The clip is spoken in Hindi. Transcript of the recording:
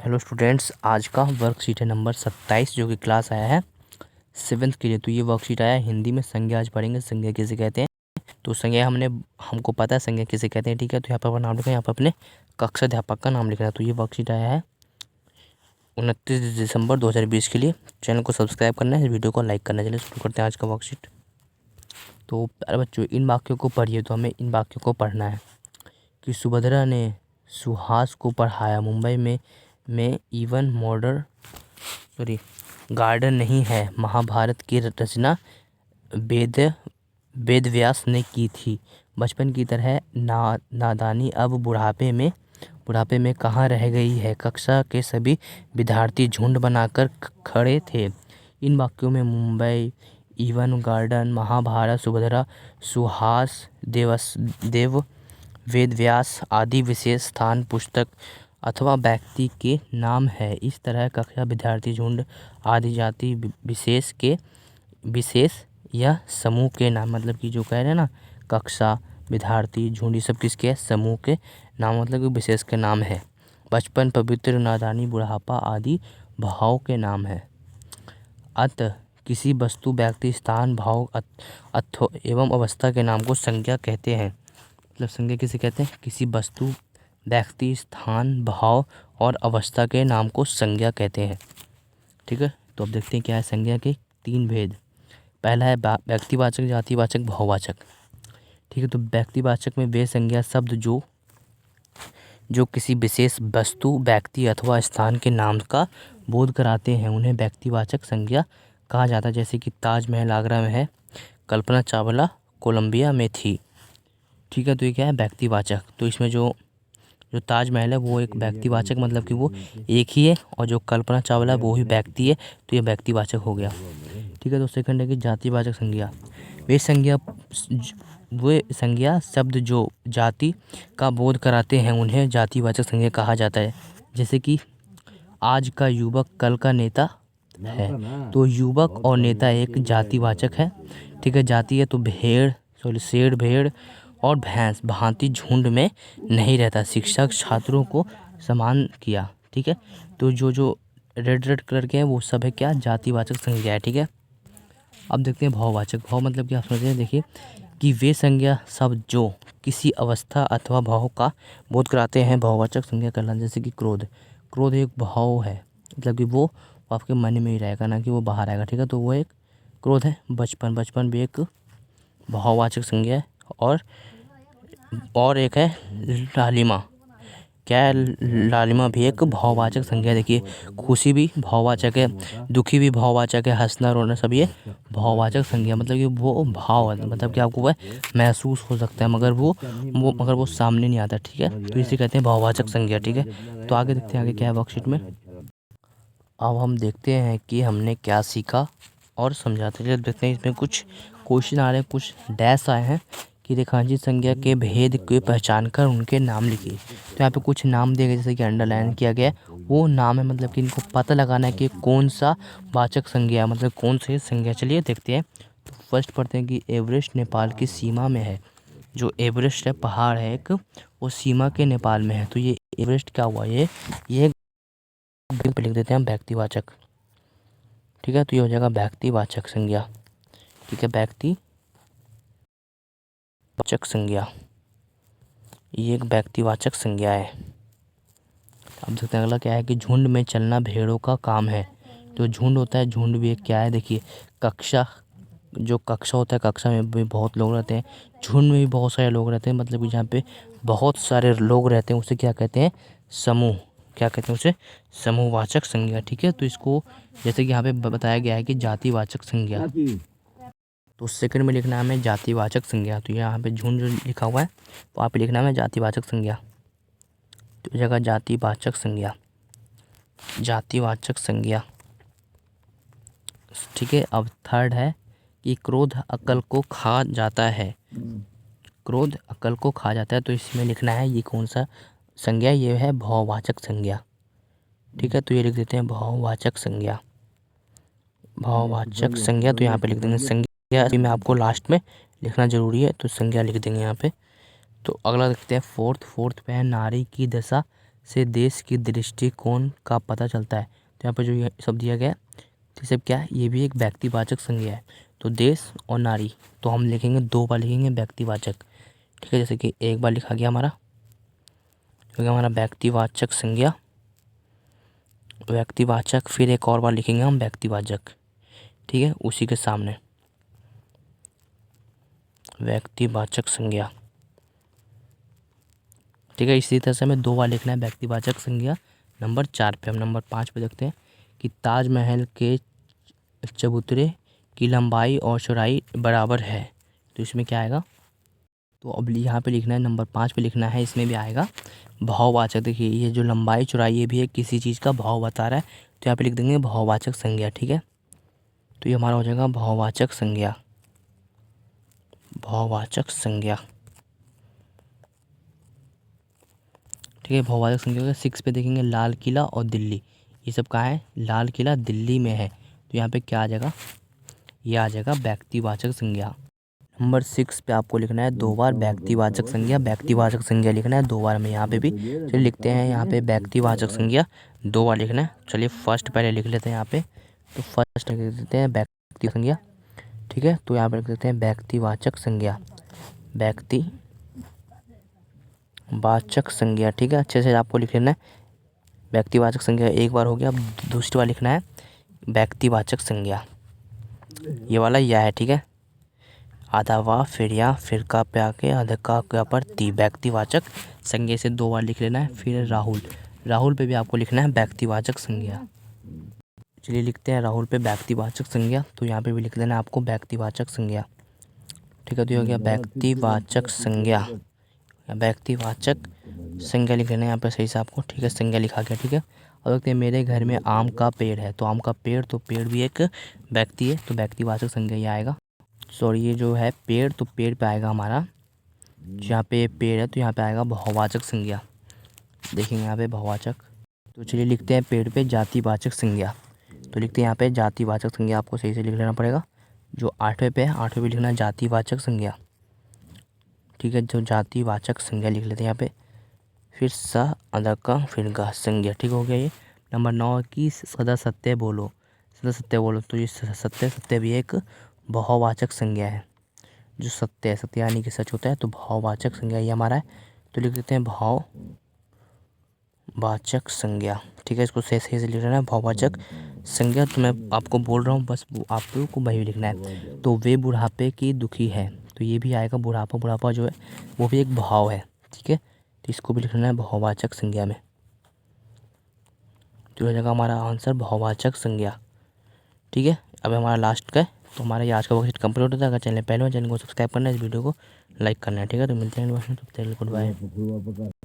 हेलो स्टूडेंट्स, आज का वर्कशीट है नंबर 27 जो कि क्लास आया है 7th के लिए। तो ये वर्कशीट आया है हिंदी में। संज्ञा आज पढ़ेंगे, संज्ञा किसे कहते हैं। तो संज्ञा हमको पता है संज्ञा किसे कहते हैं, ठीक है। तो यहाँ पर अपना नाम लिखा है, यहाँ पर अपने कक्षा अध्यापक का नाम लिखना है। तो ये वर्कशीट आया है 29 दिसंबर 2020 के लिए। चैनल को सब्सक्राइब करना है, वीडियो को लाइक करना है। चलिए शुरू करते हैं आज का वर्कशीट। तो प्यारे बच्चों, इन वाक्यों को पढ़िए। तो हमें इन वाक्यों को पढ़ना है कि सुभद्रा ने सुहास को पढ़ाया। मुंबई में इवन मॉडर्न गार्डन नहीं है। महाभारत की रचना वेदव्यास ने की थी। बचपन की तरह नादानी अब बुढ़ापे में कहाँ रह गई है। कक्षा के सभी विद्यार्थी झुंड बनाकर खड़े थे। इन वाक्यों में मुंबई, इवन गार्डन, महाभारत, सुभद्रा, सुहास, देव वेदव्यास आदि विशेष स्थान, पुस्तक अथवा व्यक्ति के नाम है। इस तरह कक्षा, विद्यार्थी, झुंड आदि जाति विशेष या समूह के नाम, मतलब कि जो कह रहे हैं ना, कक्षा, विद्यार्थी, झुंड, ये सब किसके समूह के नाम, मतलब कि विशेष के नाम है। बचपन, पवित्र, नादानी, बुढ़ापा आदि भाव के नाम है। अतः किसी वस्तु, व्यक्ति, स्थान, भाव एवं अवस्था के नाम को संज्ञा कहते हैं। मतलब संज्ञा किसे कहते हैं? किसी वस्तु, व्यक्ति, स्थान, भाव और अवस्था के नाम को संज्ञा कहते हैं, ठीक है। तो अब देखते हैं क्या है संज्ञा के 3 भेद। पहला है व्यक्तिवाचक, जातिवाचक, भाववाचक, ठीक है। तो व्यक्तिवाचक में वे संज्ञा शब्द जो किसी विशेष वस्तु, व्यक्ति अथवा स्थान के नाम का बोध कराते हैं, उन्हें व्यक्तिवाचक संज्ञा कहा जाता है। जैसे कि ताजमहल आगरा में है, कल्पना चावला कोलंबिया में थी, ठीक है। तो ये क्या है? व्यक्तिवाचक। तो इसमें जो ताजमहल है वो एक व्यक्तिवाचक, मतलब कि वो एक ही है, और जो कल्पना चावला वो ही व्यक्ति है, तो ये व्यक्तिवाचक हो गया, ठीक है। तो सेकंड है कि जातिवाचक संज्ञा। वे संज्ञा शब्द जो जाति का बोध कराते हैं, उन्हें जातिवाचक संज्ञा कहा जाता है। जैसे कि आज का युवक कल का नेता है। तो युवक और नेता एक जातिवाचक है, ठीक है। जाति है तो शेर, भेड़ और भैंस भांति झुंड में नहीं रहता। शिक्षक छात्रों को समान किया, ठीक है। तो जो रेड कलर के हैं वो सब है क्या? जातिवाचक संज्ञा है, ठीक है। अब देखते हैं भाववाचक। भाव मतलब क्या समझते हैं? देखिए कि वे संज्ञा शब्द जो किसी अवस्था अथवा भाव का बोध कराते हैं, भाववाचक संज्ञा कहलाते हैं। जैसे कि क्रोध एक भाव है, मतलब कि वो आपके मन में ही रहेगा, ना कि वो बाहर आएगा, ठीक है। तो वो एक क्रोध है। बचपन भी एक भाववाचक संज्ञा है। और एक है लालिमा। क्या है? लालिमा भी एक भाववाचक संज्ञा। देखिए खुशी भी भाववाचक है, दुखी भी भाववाचक है, हंसना रोना सब ये भाववाचक संज्ञा। मतलब कि वो भाव है, मतलब कि आपको वह महसूस हो सकता है, मगर वो सामने नहीं आता, ठीक है। तो इसे कहते हैं भाववाचक संज्ञा, ठीक है। तो आगे देखते हैं आगे क्या है वर्कशीट में। अब हम देखते हैं कि हमने क्या सीखा और समझाते हैं। देखते हैं इसमें कुछ क्वेश्चन आ रहे हैं, कुछ डैश आए हैं कि रेखांकित संज्ञा के भेद को पहचान कर उनके नाम लिखिए। तो यहाँ पे कुछ नाम दिए गए, जैसे कि अंडरलाइन किया गया वो नाम है, मतलब कि इनको पता लगाना है कि कौन सा वाचक संज्ञा, मतलब कौन सी संज्ञा। चलिए देखते हैं। तो फर्स्ट पढ़ते हैं कि एवरेस्ट नेपाल की सीमा में है। जो एवरेस्ट है, पहाड़ है एक, वो सीमा के नेपाल में है। तो ये एवरेस्ट क्या हुआ? ये पे लिख देते हैं व्यक्तिवाचक, ठीक है। तो ये हो जाएगा व्यक्तिवाचक संज्ञा, ठीक है। व्यक्तिवाचक संज्ञा, ये एक व्यक्तिवाचक संज्ञा है। अब देखते हैं अगला क्या है कि झुंड में चलना भेड़ों का काम है। जो झुंड होता है, झुंड भी एक क्या है? देखिए कक्षा होता है, कक्षा में भी बहुत लोग रहते हैं, झुंड में भी बहुत सारे लोग रहते हैं, मतलब कि जहाँ पे बहुत सारे लोग रहते हैं उसे क्या कहते हैं? समूह। क्या कहते हैं उसे? समूहवाचक संज्ञा, ठीक है। तो इसको जैसे कि यहाँ पे बताया गया है कि जातिवाचक संज्ञा, तो सेकंड में लिखना है हमें जातिवाचक संज्ञा। तो यहाँ पे झुंड जो लिखा हुआ है, तो आप लिखना है जातिवाचक संज्ञा। तो जगह जातिवाचक संज्ञा, ठीक है। अब थर्ड है कि क्रोध अक्ल को खा जाता है। क्रोध अक्ल को खा जाता है, तो इसमें लिखना है ये कौन सा संज्ञा? ये है भाववाचक संज्ञा, ठीक है। तो ये लिख देते हैं भाववाचक संज्ञा। तो यहाँ पे लिख देंगे संज्ञा, में आपको लास्ट में लिखना जरूरी है, तो संज्ञा लिख देंगे यहाँ पे। तो अगला देखते हैं फोर्थ पे है नारी की दशा से देश की दृष्टिकोण का पता चलता है। तो यहाँ पर जो ये शब्द दिया गया है, ये सब क्या है, ये भी एक व्यक्तिवाचक संज्ञा है। तो देश और नारी, तो हम लिखेंगे 2 बार लिखेंगे व्यक्तिवाचक, ठीक है। जैसे कि एक बार लिखा गया हमारा, हो गया हमारा व्यक्तिवाचक संज्ञा, व्यक्तिवाचक, फिर एक और बार लिखेंगे हम व्यक्तिवाचक, ठीक है, उसी के सामने व्यक्तिवाचक संज्ञा, ठीक है। इसी तरह से हमें 2 बार लिखना है व्यक्तिवाचक संज्ञा। नंबर 4 पे, हम नंबर 5 पे देखते हैं कि ताजमहल के चबूतरे की लंबाई और चौड़ाई बराबर है। तो इसमें क्या आएगा, तो अब यहाँ पे लिखना है, नंबर 5 पे लिखना है, इसमें भी आएगा भाववाचक। देखिए ये जो लंबाई चौड़ाई ये भी है किसी चीज़ का भाव बता रहा है, तो यहाँ पे लिख देंगे भाववाचक संज्ञा, ठीक है। तो ये हमारा हो जाएगा भाववाचक संज्ञा, भाववाचक संज्ञा, ठीक है। भाववाचक संज्ञा का 6 पे देखेंगे लाल किला और दिल्ली, ये सब कहाँ है, लाल किला दिल्ली में है। तो यहाँ पे क्या आ जाएगा, ये आ जाएगा व्यक्तिवाचक संज्ञा। नंबर 6 पे आपको लिखना है 2 बार व्यक्तिवाचक संज्ञा, व्यक्तिवाचक संज्ञा लिखना है 2 बार में। यहाँ पे भी चलिए लिखते हैं, यहाँ पे व्यक्तिवाचक संज्ञा 2 बार लिखना है। चलिए फर्स्ट पहले लिख लेते हैं यहाँ पे, तो फर्स्ट लिख देते हैं व्यक्ति संज्ञा, ठीक है। तो यहाँ पे लिख देते हैं व्यक्तिवाचक संज्ञा, व्यक्तिवाचक संज्ञा, ठीक है। अच्छे से आपको लिख लेना है, व्यक्तिवाचक संज्ञा एक बार हो गया। अब दूसरी बार लिखना है व्यक्तिवाचक संज्ञा, ये वाला यह है, ठीक है। आधा वा फिर या फिर का पे आके आधा का पर ती, व्यक्तिवाचक संज्ञा से 2 बार लिख लेना है। फिर राहुल, राहुल पे भी आपको लिखना है व्यक्तिवाचक संज्ञा। चलिए लिखते हैं राहुल पे व्यक्तिवाचक संज्ञा, तो यहाँ पे भी लिख देना है आपको व्यक्तिवाचक संज्ञा, ठीक है। तो ये हो गया व्यक्तिवाचक संज्ञा, व्यक्तिवाचक संज्ञा लिख लेना है यहाँ पे सही से आपको, ठीक है। संज्ञा लिखा गया, ठीक है। अब देखते हैं मेरे घर में आम का पेड़ है, तो आम का पेड़, तो पेड़ भी एक व्यक्ति है, तो व्यक्तिवाचक संज्ञा ये आएगा। सॉरी, ये जो है पेड़, तो पेड़ पे आएगा हमारा, जहाँ पे पेड़ है तो यहाँ पे आएगा भाववाचक संज्ञा, देखेंगे यहाँ पे भाववाचक। तो चलिए लिखते हैं पेड़ पे जातिवाचक संज्ञा, तो लिखते हैं यहाँ पे जातिवाचक संज्ञा, आपको सही से लिख लेना पड़ेगा। जो 8वें पे है, 8वें पे लिखना है जातिवाचक संज्ञा, ठीक है। जो जातिवाचक संज्ञा लिख लेते हैं यहाँ पे, फिर स अदर का फिर गा संज्ञा, ठीक हो गया ये। नंबर 9 की सदा सत्य बोलो, सदा सत्य बोलो, तो ये सत्य, सत्य भी एक भाववाचक संज्ञा है। जो सत्य है, सत्य यानी कि सच होता है, तो भाववाचक संज्ञा ये हमारा है। तो लिख देते हैं भाववाचक संज्ञा, ठीक है। इसको सही सही से लिख लेना है भाववाचक संज्ञा। तो मैं आपको बोल रहा हूँ, बस आप लोगों को वही लिखना है। तो वे बुढ़ापे की दुखी है, तो ये भी आएगा बुढ़ापा, बुढ़ापा जो है वो भी एक भाव है, ठीक है। तो इसको भी लिखना है भाववाचक संज्ञा में, तो हो जाएगा हमारा आंसर भाववाचक संज्ञा, ठीक है। अब हमारा लास्ट का है, तो हमारा ये आज का वर्कशीट कंप्लीट होता है। अगर चैनल पहले चैनल को सब्सक्राइब करना है, इस वीडियो को लाइक करना है, ठीक है। तो मिलते हैं, तब तक गुड बाय।